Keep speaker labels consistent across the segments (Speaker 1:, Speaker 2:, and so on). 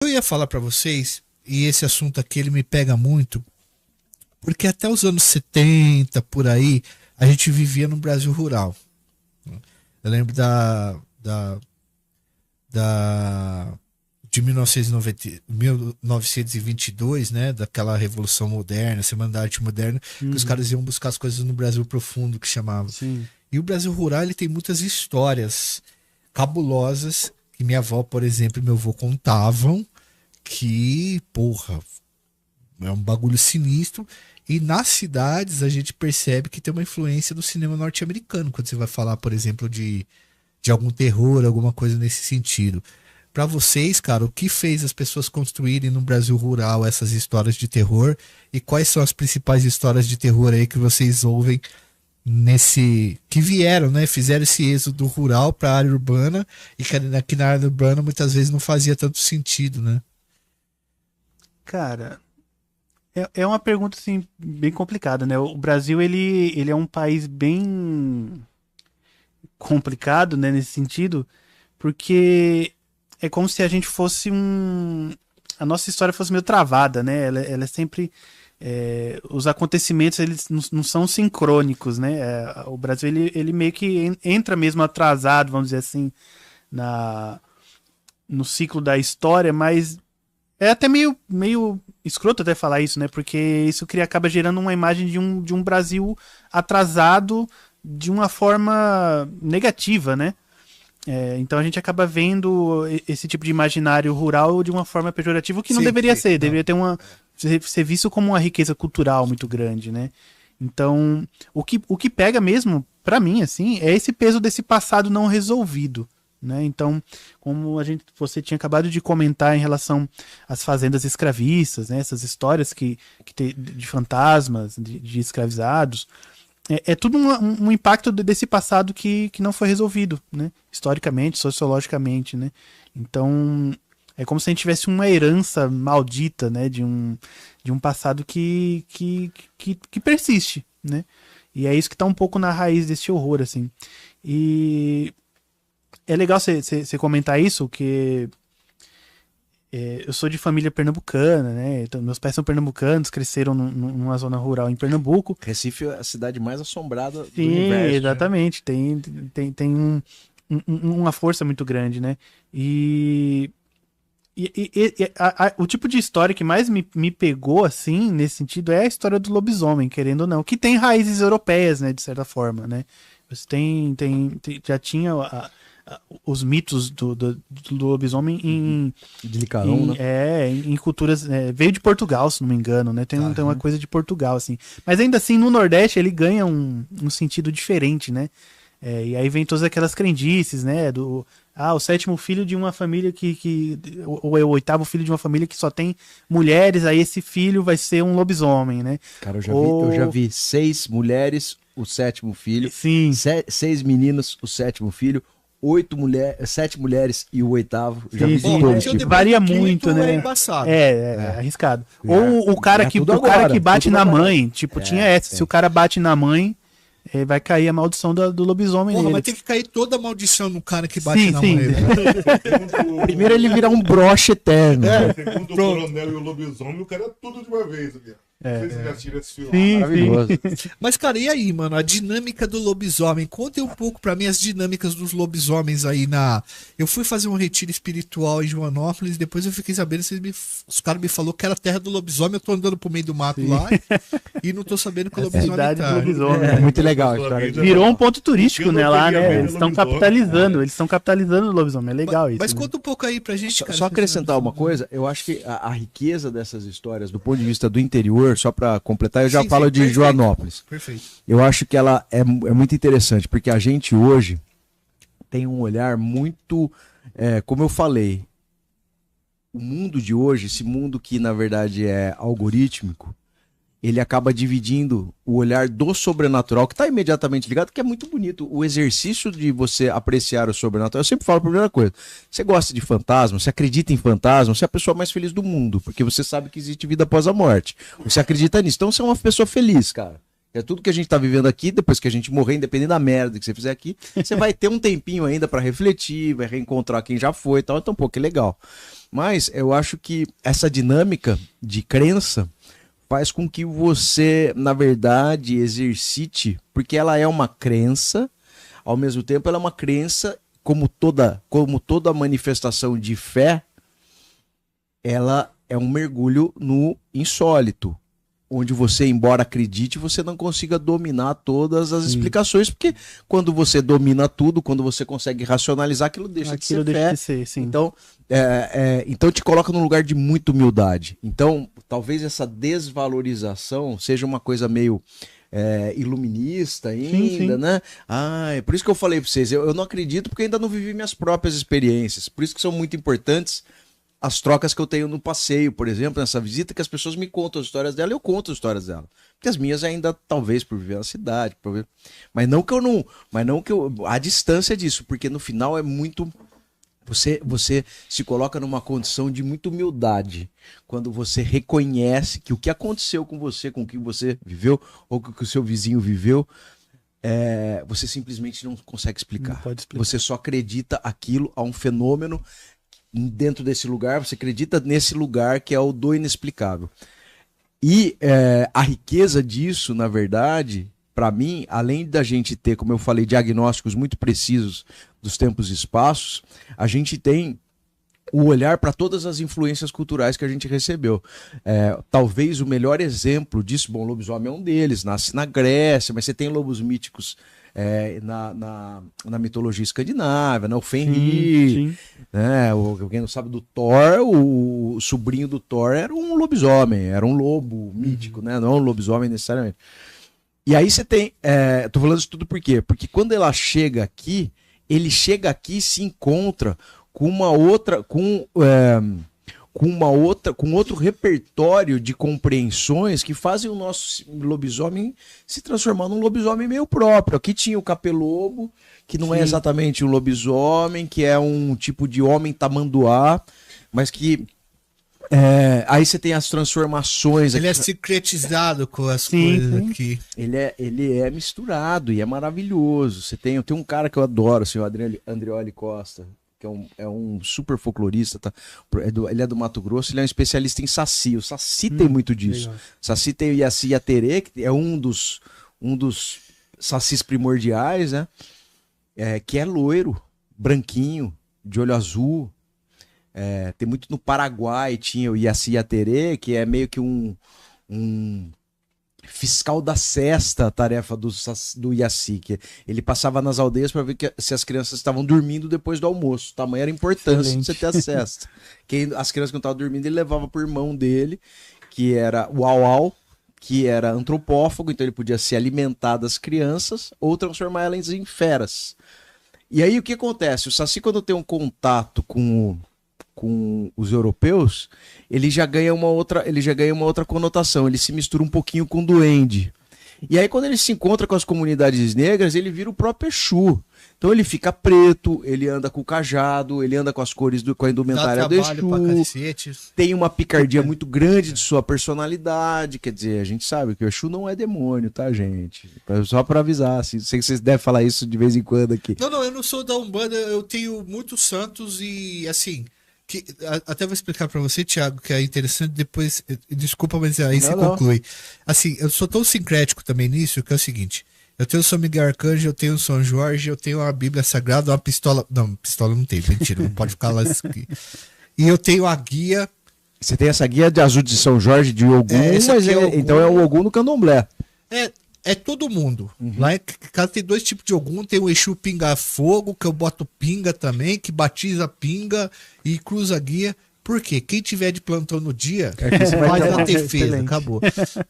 Speaker 1: eu ia falar pra vocês, e esse assunto aqui ele me pega muito, porque até os anos 70, por aí, a gente vivia no Brasil rural. Eu lembro de 1922, né, daquela Revolução Moderna, Semana da Arte Moderna, que os caras iam buscar as coisas no Brasil profundo, que chamava.
Speaker 2: Sim.
Speaker 1: E o Brasil rural, ele tem muitas histórias cabulosas, que minha avó, por exemplo, e meu avô contavam, que, porra, é um bagulho sinistro. E nas cidades a gente percebe que tem uma influência do cinema norte-americano, quando você vai falar, por exemplo, de algum terror, alguma coisa nesse sentido. Para vocês, cara, o que fez as pessoas construírem no Brasil rural essas histórias de terror? E quais são as principais histórias de terror aí que vocês ouvem que vieram, né? Fizeram esse êxodo rural para a área urbana, e que aqui na área urbana muitas vezes não fazia tanto sentido, né?
Speaker 2: Cara, é uma pergunta assim bem complicada, né? O Brasil ele é um país bem complicado, né, nesse sentido, porque é como se a gente fosse a nossa história fosse meio travada, né? Ela é sempre os acontecimentos eles não são sincrônicos, né? O Brasil ele meio que entra mesmo atrasado, vamos dizer assim, no ciclo da história, mas é até meio escroto até falar isso, né? Porque isso acaba gerando uma imagem de um Brasil atrasado de uma forma negativa, né? Então a gente acaba vendo esse tipo de imaginário rural de uma forma pejorativa, o que não deveria ser. Deveria ter ser visto como uma riqueza cultural muito grande, né? Então, o que pega mesmo, pra mim, assim, é esse peso desse passado não resolvido, né? Então, como você tinha acabado de comentar em relação às fazendas escravistas, né? Essas histórias de fantasmas, de escravizados, é tudo um impacto desse passado que não foi resolvido, né? Historicamente, sociologicamente, né? Então, é como se a gente tivesse uma herança maldita, né? De um passado que persiste, né? E é isso que está um pouco na raiz desse horror, assim. E é legal você comentar isso, que eu sou de família pernambucana, né? Então, meus pais são pernambucanos, cresceram numa zona rural em Pernambuco.
Speaker 3: Recife é a cidade mais assombrada do
Speaker 2: Sim,
Speaker 3: universo.
Speaker 2: exatamente. Né? Tem uma força muito grande, né? O tipo de história que mais me pegou, assim, nesse sentido, é a história do lobisomem, querendo ou não, que tem raízes europeias, né? De certa forma, né? Você já tinha os mitos do lobisomem
Speaker 3: de Licaon, né?
Speaker 2: Em culturas, veio de Portugal, se não me engano, né? Tem uma coisa de Portugal, assim. Mas ainda assim, no Nordeste, ele ganha um sentido diferente, né? E aí vem todas aquelas crendices, né? O sétimo filho de uma família ou é o oitavo filho de uma família que só tem mulheres, aí esse filho vai ser um lobisomem, né?
Speaker 3: Cara, eu já vi 6 mulheres, o sétimo filho.
Speaker 2: Sim.
Speaker 3: 6 meninos, o sétimo filho. 7 mulheres e o oitavo. Já vi
Speaker 2: varia muito, né?
Speaker 1: É embaçado.
Speaker 2: É arriscado. Ou o cara que bate na mãe, tipo, tinha essa. Se o cara bate na mãe, vai cair a maldição do lobisomem.
Speaker 1: Porra, mas tem que cair toda a maldição no cara que bate na mãe.
Speaker 3: Primeiro ele virar um broche eterno.
Speaker 4: Segundo o coronel e o lobisomem, o cara é tudo de uma vez, viu? Vocês já assistiram esse filme?
Speaker 2: Sim,
Speaker 3: maravilhoso.
Speaker 1: Mas, cara, e aí, mano? A dinâmica do lobisomem. Contem um pouco pra mim as dinâmicas dos lobisomens aí Eu fui fazer um retiro espiritual em Joanópolis, depois eu fiquei sabendo, os caras me falaram que era a terra do lobisomem, eu tô andando pro meio do mato lá e não tô sabendo que o lobisomem tá.
Speaker 2: É muito legal a história. Virou um ponto turístico, né, lá, né? Eles estão capitalizando o lobisomem, é legal isso.
Speaker 1: Mas conta um pouco aí pra gente, cara.
Speaker 3: Só acrescentar uma coisa, eu acho que a riqueza dessas histórias, do ponto de vista do interior, só para completar, eu já falo de Joanópolis.
Speaker 1: Perfeito.
Speaker 3: Eu acho que ela é muito interessante, porque a gente hoje tem um olhar muito, como eu falei, o mundo de hoje, esse mundo que na verdade é algorítmico, ele acaba dividindo o olhar do sobrenatural, que está imediatamente ligado, que é muito bonito. O exercício de você apreciar o sobrenatural. Eu sempre falo a primeira coisa. Você gosta de fantasma? Você acredita em fantasma? Você é a pessoa mais feliz do mundo, porque você sabe que existe vida após a morte. Você acredita nisso. Então você é uma pessoa feliz, cara. É tudo que a gente tá vivendo aqui, depois que a gente morrer, independente da merda que você fizer aqui, você vai ter um tempinho ainda para refletir, vai reencontrar quem já foi e tal, então, pô, que legal. Mas eu acho que essa dinâmica de crença faz com que você, na verdade, exercite, porque ela é uma crença, ao mesmo tempo ela é uma crença, como toda manifestação de fé, ela é um mergulho no insólito, onde você, embora acredite, você não consiga dominar todas as explicações, porque quando você domina tudo, quando você consegue racionalizar, aquilo deixa de ser fé.
Speaker 2: Sim.
Speaker 3: Então, então te coloca num lugar de muita humildade. Então, talvez essa desvalorização seja uma coisa meio iluminista ainda, né? É por isso que eu falei para vocês, eu não acredito porque ainda não vivi minhas próprias experiências, por isso que são muito importantes as trocas que eu tenho no passeio, por exemplo, nessa visita, que as pessoas me contam as histórias dela e eu conto as histórias dela. Porque as minhas ainda, talvez, por viver na cidade, mas não que eu a distância disso, porque no final é muito... Você se coloca numa condição de muita humildade quando você reconhece que o que aconteceu com você, com o que você viveu, ou com o que o seu vizinho viveu, você simplesmente não consegue explicar.
Speaker 2: Não pode explicar.
Speaker 3: Você só acredita aquilo a um fenômeno dentro desse lugar, você acredita nesse lugar que é o do inexplicável. E a riqueza disso, na verdade, para mim, além da gente ter, como eu falei, diagnósticos muito precisos dos tempos e espaços, a gente tem o olhar para todas as influências culturais que a gente recebeu. Talvez o melhor exemplo disso, bom, o lobisomem é um deles, nasce na Grécia, mas você tem lobos míticos na mitologia escandinava, né? O Fenrir, né? Quem não sabe do Thor, o sobrinho do Thor era um lobisomem, era um lobo mítico, né? Não um lobisomem necessariamente. E aí você tem, tô falando isso tudo por quê? Porque quando ele chega aqui e se encontra com outro repertório de compreensões que fazem o nosso lobisomem se transformar num lobisomem meio próprio. Aqui tinha o capelobo, que não é exatamente um lobisomem, que é um tipo de homem tamanduá, mas que aí você tem as transformações.
Speaker 1: Ele é secretizado com as coisas aqui.
Speaker 3: Ele é misturado e é maravilhoso. Tem um cara que eu adoro, assim, o Andreoli Costa, que é um super folclorista, tá? Ele é do Mato Grosso, ele é um especialista em saci. O saci tem muito disso. Legal. Saci tem o Yaci Yaterê, que é um dos sacis primordiais, né? Que é loiro, branquinho, de olho azul. Tem muito no Paraguai, tinha o Yaci Yaterê, que é meio que um fiscal da cesta, a tarefa do Yaci, que ele passava nas aldeias para ver se as crianças estavam dormindo depois do almoço. Tamanha era a importância de você ter a cesta. As crianças que não estavam dormindo, ele levava pro irmão dele, que era o Au-Au, que era antropófago, então ele podia se alimentar das crianças ou transformar elas em feras. E aí o que acontece? O Saci, quando tem um contato com os europeus, ele já ganha uma outra conotação, ele se mistura um pouquinho com o duende. E aí quando ele se encontra com as comunidades negras, ele vira o próprio Exu. Então ele fica preto, ele anda com o cajado, ele anda com as cores com a indumentária do Exu. Tem uma picardia muito grande de sua personalidade, quer dizer, a gente sabe que o Exu não é demônio, tá, gente? Só pra avisar, assim, sei que vocês devem falar isso de vez em quando aqui.
Speaker 1: Não, eu não sou da Umbanda, eu tenho muitos santos e, assim... até vou explicar pra você, Thiago, que é interessante, depois, desculpa, mas aí você conclui. Assim, eu sou tão sincrético também nisso, que é o seguinte, eu tenho o São Miguel Arcanjo, eu tenho o São Jorge, eu tenho a Bíblia Sagrada, uma pistola, não, pistola não tem, mentira, não pode ficar lá aqui. E eu tenho a guia.
Speaker 3: Você tem essa guia de azul de São Jorge, de Ogum, mas então é o Ogum do Candomblé.
Speaker 1: É todo mundo. Lá em casa tem dois tipos de Ogum. Tem o Exu Pinga Fogo, que eu boto pinga também, que batiza pinga e cruza guia. Por quê? Quem tiver de plantão no dia, faz a defesa, acabou.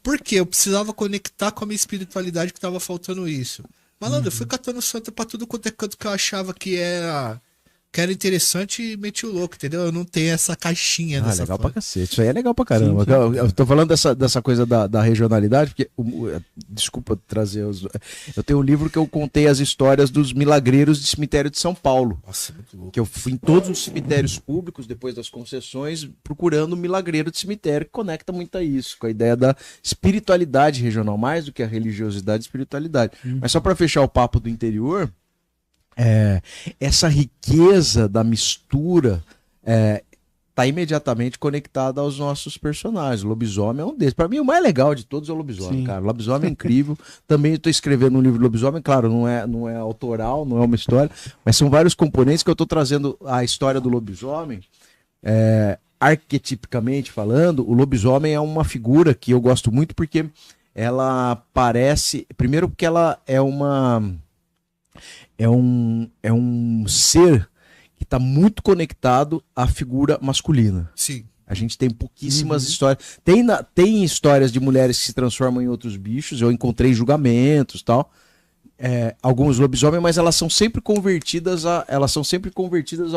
Speaker 1: Porque eu precisava conectar com a minha espiritualidade, que tava faltando isso. Malandro, eu fui catando santa pra tudo quanto é canto que eu achava que era que era interessante e meti o louco, entendeu? Eu não tenho essa caixinha dessa
Speaker 3: legal
Speaker 1: forma.
Speaker 3: pra cacete. Isso aí é legal pra caramba.
Speaker 2: Sim, sim.
Speaker 3: Eu tô falando dessa coisa da regionalidade, porque, desculpa trazer os... Eu tenho um livro que eu contei as histórias dos milagreiros de cemitério de São Paulo.
Speaker 1: Nossa, muito louco.
Speaker 3: Que eu fui em todos os cemitérios públicos, depois das concessões, procurando um milagreiro de cemitério, que conecta muito a isso, com a ideia da espiritualidade regional, mais do que a religiosidade e espiritualidade. Mas só pra fechar o papo do interior... essa riqueza da mistura tá imediatamente conectada aos nossos personagens. O lobisomem é um desses. Para mim, o mais legal de todos é o lobisomem,
Speaker 2: Sim.
Speaker 3: cara. O lobisomem é incrível. Também estou escrevendo um livro de lobisomem, claro, não é autoral, não é uma história, mas são vários componentes que eu estou trazendo a história do lobisomem. Arquetipicamente falando, o lobisomem é uma figura que eu gosto muito porque ela parece... Primeiro porque ela é um ser que está muito conectado à figura masculina.
Speaker 1: Sim.
Speaker 3: A gente tem pouquíssimas histórias. Tem histórias de mulheres que se transformam em outros bichos. Eu encontrei julgamentos, tal. Alguns lobisomens, mas elas são sempre convertidas à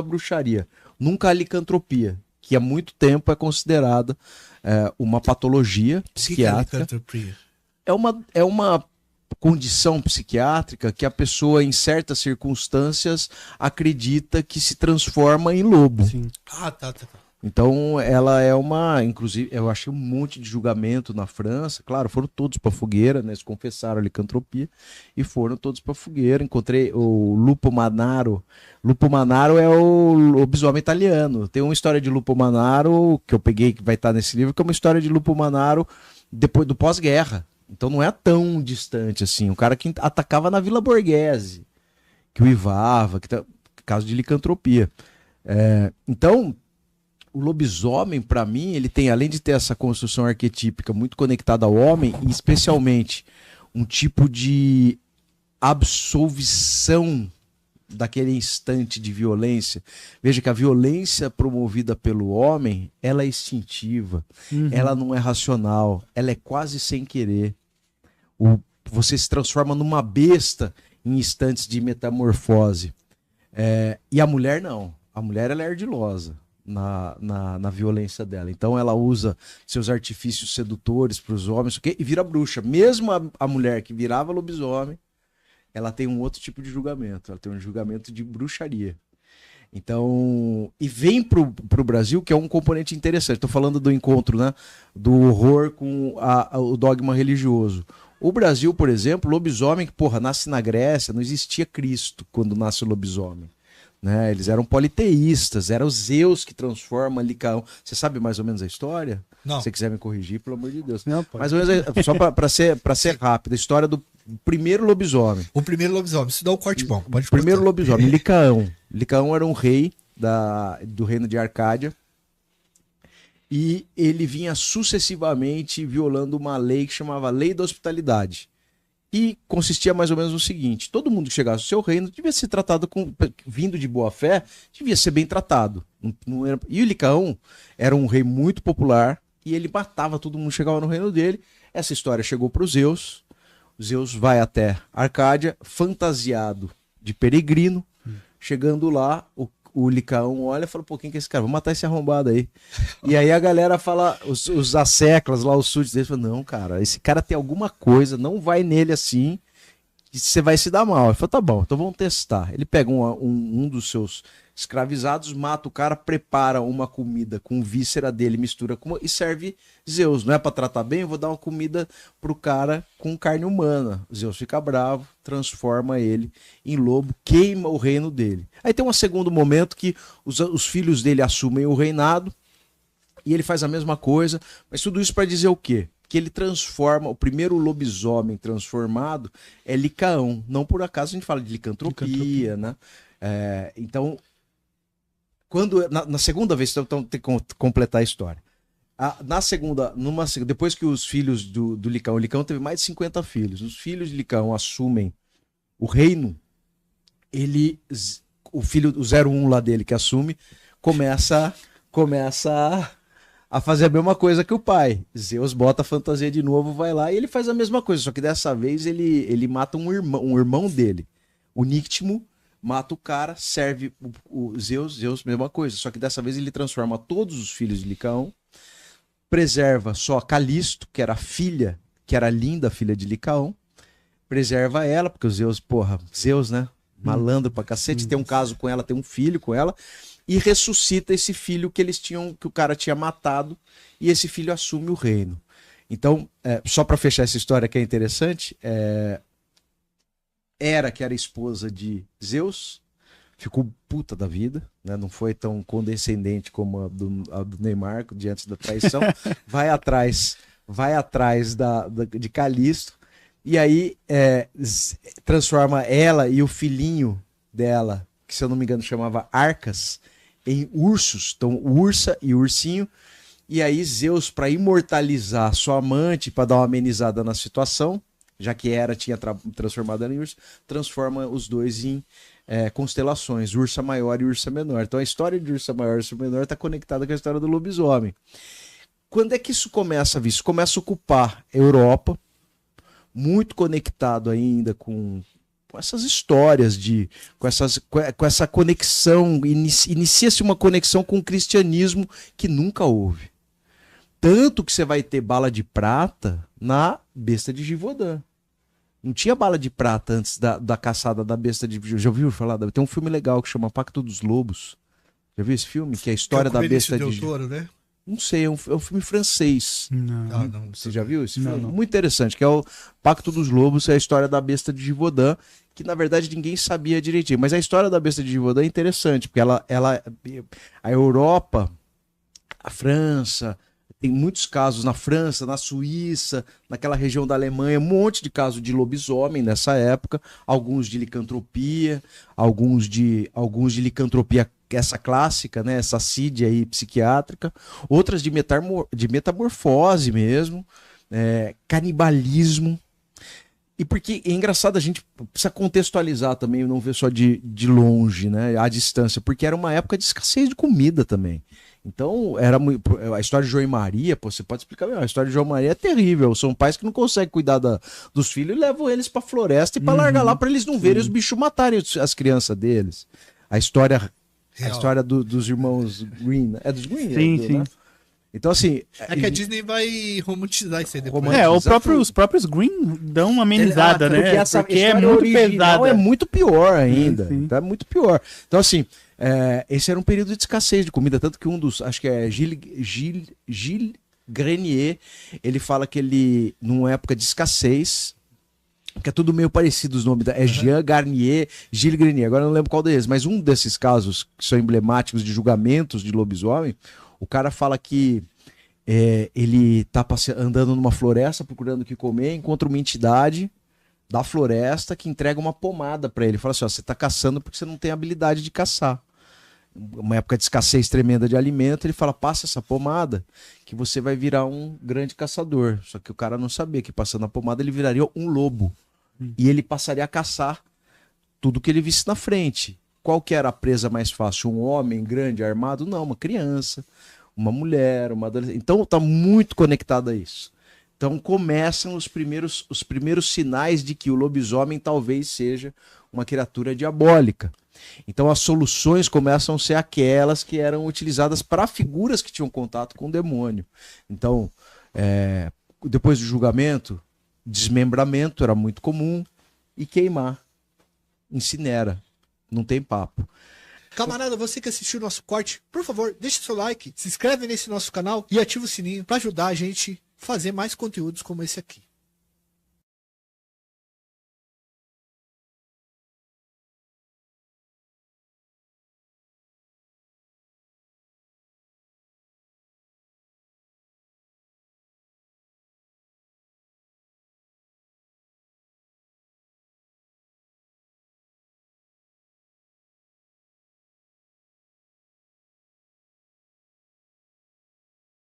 Speaker 3: bruxaria. Nunca à licantropia, que há muito tempo é considerada uma patologia psiquiátrica.
Speaker 1: Licantropia?
Speaker 3: É uma condição psiquiátrica que a pessoa, em certas circunstâncias, acredita que se transforma em lobo.
Speaker 2: Sim.
Speaker 1: Tá.
Speaker 3: Então, ela é uma... Inclusive, eu achei um monte de julgamento na França. Claro, foram todos para fogueira, né? Eles confessaram a licantropia e foram todos para fogueira. Encontrei o Lupo Manaro. Lupo Manaro é o lobisomem italiano. Tem uma história de Lupo Manaro, que eu peguei, que vai estar nesse livro, que é uma história de Lupo Manaro depois do pós-guerra. Então não é tão distante assim. O cara que atacava na Vila Borghese, que uivava, caso de licantropia. Então, o lobisomem, para mim, ele tem, além de ter essa construção arquetípica muito conectada ao homem, e especialmente um tipo de absolvição daquele instante de violência. Veja que a violência promovida pelo homem, ela é instintiva, ela não é racional, ela é quase sem querer. Você se transforma numa besta em instantes de metamorfose. E a mulher não. A mulher, ela é ardilosa na violência dela. Então ela usa seus artifícios sedutores para os homens e vira bruxa. Mesmo a mulher que virava lobisomem, ela tem um outro tipo de julgamento. Ela tem um julgamento de bruxaria. Então, e vem pro Brasil, que é um componente interessante. Estou falando do encontro, né, do horror com o dogma religioso. O Brasil, por exemplo, lobisomem, que, nasce na Grécia, não existia Cristo quando nasce o lobisomem. Né? Eles eram politeístas, era o Zeus que transforma Licaão. Você sabe mais ou menos a história?
Speaker 1: Não.
Speaker 3: Se você quiser me corrigir, pelo amor de Deus.
Speaker 2: Não, pode.
Speaker 3: Mais ou menos, só para ser rápido, a história do primeiro lobisomem.
Speaker 1: O primeiro lobisomem, isso dá um corte bom. Pode
Speaker 3: Primeiro
Speaker 1: cortar.
Speaker 3: lobisomem, Licaão. Licaão era um rei do reino de Arcádia. E ele vinha sucessivamente violando uma lei que chamava Lei da Hospitalidade. E consistia mais ou menos no seguinte: todo mundo que chegasse ao seu reino devia ser tratado vindo de boa fé, devia ser bem tratado. E o Licaão era um rei muito popular e ele matava todo mundo que chegava no reino dele. Essa história chegou para o Zeus. Zeus vai até Arcádia, fantasiado de peregrino. Chegando lá, o Licaão olha e fala: pô, quem que é esse cara? Vou matar esse arrombado aí. E aí a galera fala, os asseclas lá, os súditos deles, falam: não, cara, esse cara tem alguma coisa, não vai nele assim, que você vai se dar mal. Ele fala: tá bom, então vamos testar. Ele pega um dos seus escravizados, mata o cara, prepara uma comida com víscera dele, mistura e serve Zeus. Não é pra tratar bem? Eu vou dar uma comida pro cara com carne humana. Zeus fica bravo, transforma ele em lobo, queima o reino dele. Aí tem um segundo momento que os filhos dele assumem o reinado e ele faz a mesma coisa, mas tudo isso para dizer o quê? Que ele transforma, o primeiro lobisomem transformado é Licaão. Não por acaso a gente fala de licantropia, né? Então, na segunda vez, então tem que completar a história. Depois que os filhos do Licaão, o Licaão teve mais de 50 filhos, os filhos de Licaão assumem o reino, o filho, o 01 lá dele que assume, começa a fazer a mesma coisa que o pai. Zeus bota a fantasia de novo, vai lá e ele faz a mesma coisa, só que dessa vez ele mata um irmão dele, o Nictimo, mata o cara, serve o Zeus, mesma coisa. Só que dessa vez ele transforma todos os filhos de Licaão, preserva só Calisto, que era a filha, que era a linda filha de Licaão, preserva ela, porque o Zeus, porra, Zeus, né? Malandro pra cacete, tem um caso com ela, tem um filho com ela, e ressuscita esse filho que eles tinham, que o cara tinha matado, e esse filho assume o reino. Então, só pra fechar essa história que é interessante, Hera, que era esposa de Zeus, ficou puta da vida, né? Não foi tão condescendente como a do Neymar diante da traição. vai atrás de Calisto, e aí transforma ela e o filhinho dela, que se eu não me engano chamava Arcas, em ursos. Então, Ursa e Ursinho. E aí Zeus, para imortalizar sua amante, para dar uma amenizada na situação, já que Hera tinha transformado ela em urso, transforma os dois em constelações, Ursa Maior e Ursa Menor. Então a história de Ursa Maior e Ursa Menor está conectada com a história do lobisomem. Quando é que isso começa a vir? Isso começa a ocupar a Europa, muito conectado ainda com essas histórias, com essa conexão, inicia-se uma conexão com o cristianismo que nunca houve. Tanto que você vai ter bala de prata na besta de Givaudan. Não tinha bala de prata antes da caçada da besta de Givaudan. Já ouviu falar? Tem um filme legal que chama Pacto dos Lobos. Já viu esse filme? Que é a história da besta de Givaudan. Né? Não sei, é um filme francês.
Speaker 2: Não.
Speaker 3: Você já viu esse filme?
Speaker 2: Não.
Speaker 3: Muito interessante, que é o Pacto dos Lobos, é a história da besta de Givaudan, que na verdade ninguém sabia direitinho. Mas a história da besta de Givaudan é interessante, porque a Europa, a França, tem muitos casos na França, na Suíça, naquela região da Alemanha, um monte de casos de lobisomem nessa época, alguns de licantropia, alguns de licantropia essa clássica, né, essa assídia aí psiquiátrica, outras de metamorfose mesmo, canibalismo. E porque é engraçado, a gente precisa contextualizar também, não ver só de longe, né, à distância, porque era uma época de escassez de comida também. Então, a história de João e Maria, você pode explicar melhor, a história de João e Maria é terrível, são pais que não conseguem cuidar dos filhos e levam eles pra floresta e pra largar lá pra eles não verem os bichos matarem as crianças deles. A história dos irmãos Green, é dos Green?
Speaker 2: Sim.
Speaker 3: Né? Então, assim...
Speaker 1: que a Disney vai romantizar isso aí depois.
Speaker 2: Os próprios Green dão uma amenizada, né?
Speaker 3: Porque essa
Speaker 2: porque é muito pesada.
Speaker 3: É muito pior ainda.
Speaker 2: Sim.
Speaker 3: Tá muito pior. Então, assim, esse era um período de escassez de comida, tanto que um dos, acho que é Gilles Grenier, ele fala que ele, numa época de escassez, que é tudo meio parecido os nomes, Jean Garnier, Gilles Grenier, agora eu não lembro qual deles, mas um desses casos que são emblemáticos de julgamentos de lobisomem, o cara fala que ele tá andando numa floresta procurando o que comer, encontra uma entidade da floresta que entrega uma pomada para ele. Fala assim, ó, você tá caçando porque você não tem habilidade de caçar. Uma época de escassez tremenda de alimento, ele fala, passa essa pomada que você vai virar um grande caçador. Só que o cara não sabia que passando a pomada ele viraria um lobo. E ele passaria a caçar tudo que ele visse na frente. Qual que era a presa mais fácil? Um homem grande, armado? Não, uma criança, uma mulher, uma adolescente. Então tá muito conectado a isso. Então começam os primeiros sinais de que o lobisomem talvez seja uma criatura diabólica. Então as soluções começam a ser aquelas que eram utilizadas para figuras que tinham contato com o demônio. Então, depois do julgamento, desmembramento era muito comum e queimar, incinera, não tem papo.
Speaker 1: Camarada, você que assistiu o nosso corte, por favor, deixa seu like, se inscreve nesse nosso canal e ativa o sininho para ajudar a gente a fazer mais conteúdos como esse aqui.